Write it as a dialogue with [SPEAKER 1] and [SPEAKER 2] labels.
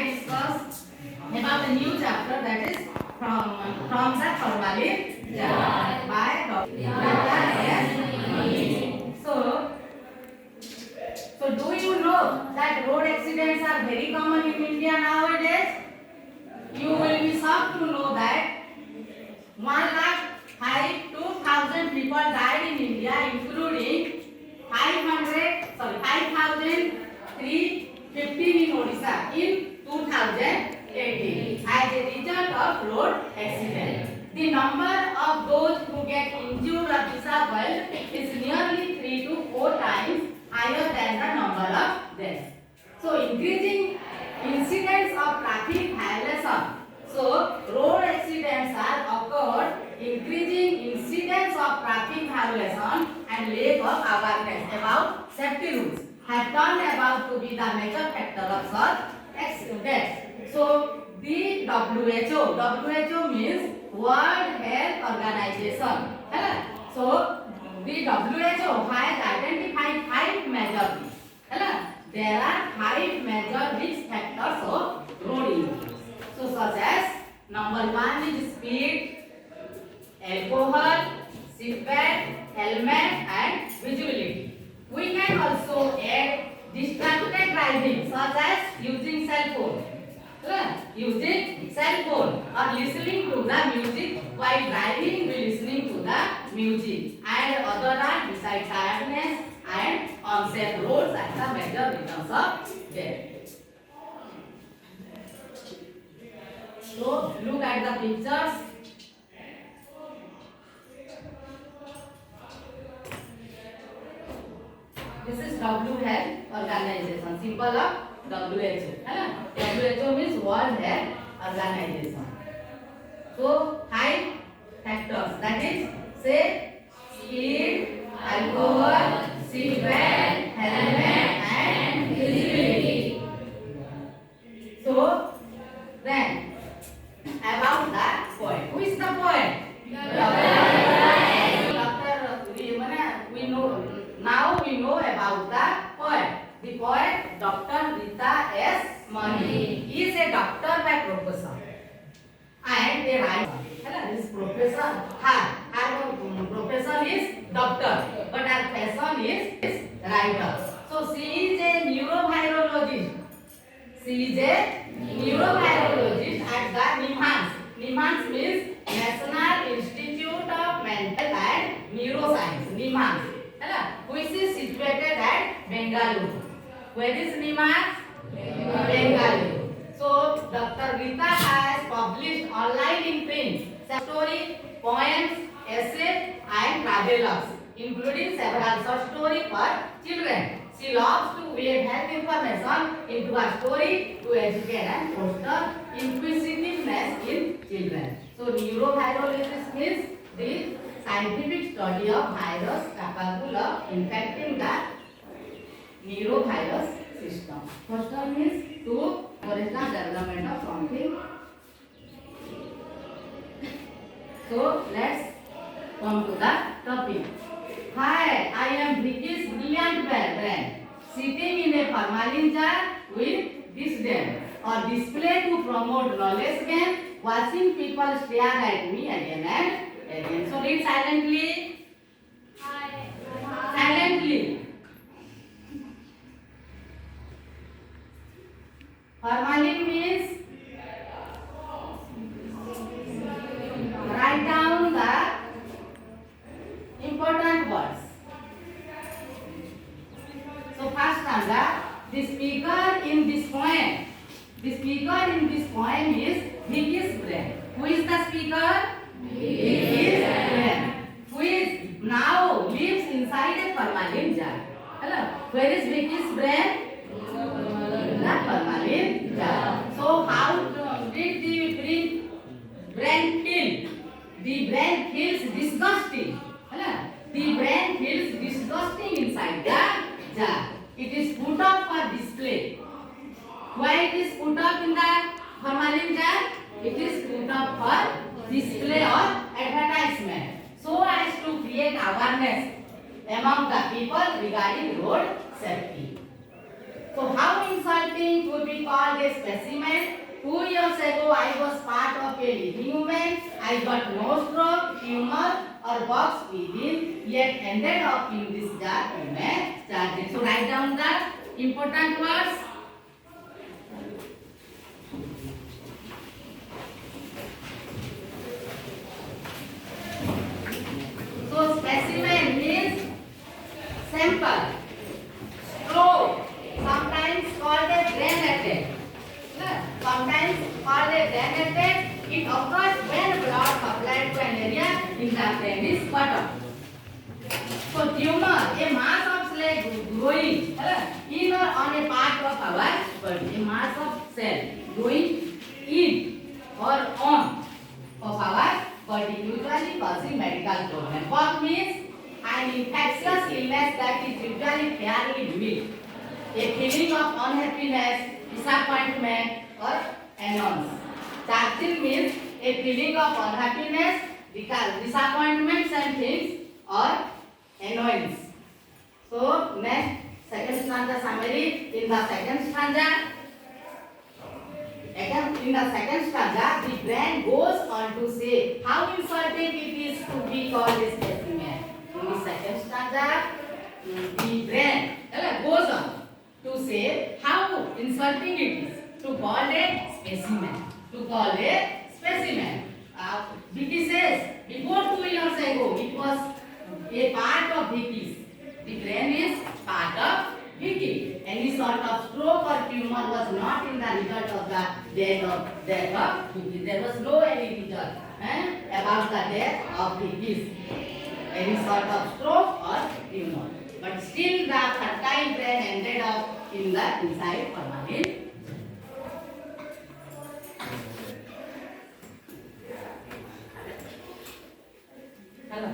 [SPEAKER 1] discuss about a new chapter, that is from the formalin jar by Dr. So do you know that road accidents are very common in India nowadays? You will be shocked to know that 1,02,000 people died in India, including 5,315 in Odisha in 2018 as a result of road accident. The number of those who get injured or disabled is nearly 3 to 4 times higher than the number of deaths. So increasing incidents of traffic violation. So road accidents are occurred, increasing incidents of traffic violation and lack of awareness about safety rules have turned about to be the major factor of such accidents. So the WHO means World Health Organization. So the WHO has identified 5 major things. There are 5 major risk factors of road injury. So such as number 1 is speed, alcohol, seatbelt, helmet and visibility. We can also add distracted driving such as using cell phone. Using cell phone or listening to the music while driving, we listening to the music, and other are besides tiredness and unsafe roads as the major reasons of death. So look at the pictures. This is WHO Organization, symbol of WHO. WHO means World Health Organization. So 5 factors, that is say speed, alcohol, seatbelt, helmet and visibility. So then about the poet. Who is the poet? We know about the poet. The poet Dr. Rita S. Mani is a doctor by profession and a writer. This professor, her profession is doctor, but her passion is writer. So she is a neurovirologist. She is a neurovirologist at the NIMHANS. NIMHANS means National Institute of Mental and Neuroscience. NIMHANS, which is situated at Bengaluru. Where is NIMHANS? Bengaluru. So Dr. Rita has published online in print story, poems, essays and travelogues, including several short stories for children. She loves to weave health information into her story to educate and foster inquisitiveness in children. So neurovirologist means the scientific study of virus capable of infecting the neurovirus system. First one means to encourage the development of something. So let's come to the topic. Hi, I am Vicky's brilliant brain sitting in a formalin jar with disdain or display to promote knowledge gain, watching people stare at me again and again. So read silently. Silently. Formalin means write down the important words. So first stanza, the speaker in this poem is Vicky's brain. Who is the speaker? Vicky's brain, who is now lives inside a formalin jar. Where is Vicky's brain? The formalin jar. So how did the brain feel? The brain feels disgusting. The brain feels disgusting inside the jar. It is put up for display. Why it is put up in the formalin jar? It is put up for display or advertisement, so as to create awareness among the people regarding road safety. So how insulting would we call a specimen. 2 years ago, I was part of a living woman. I got no stroke, tumor, or box within, yet ended up in this dark human charging. So write down the important words. So specimen means sample. Stroke, sometimes called a brain attack. Sometimes called a brain attack. It occurs when blood supplied to an area in the brain is cut off. So tumor, a mass of cell growing in or on a part of our body. A mass of cell growing in or on of our body, usually causing medical problem. What means an infectious illness that is usually fairly mild. A feeling of unhappiness, disappointment, or annoyance. Charging means a feeling of unhappiness, disappointment, and things, or annoyance. So next, second stanza summary. In the second stanza, the brain goes on to say how insulting it is to be called a specimen. In the second stanza, the brain goes on to say how insulting it is to call a specimen. Vicky says before 2 years ago it was a part of Vicky's. The brain is part of Vicky. Any sort of stroke or tumor was not in the result of the death of Vicky. There was no any result about the death of Vicky's. Any sort of stroke or tumor. But still the fertile brain ended up in the inside permanent. Hello.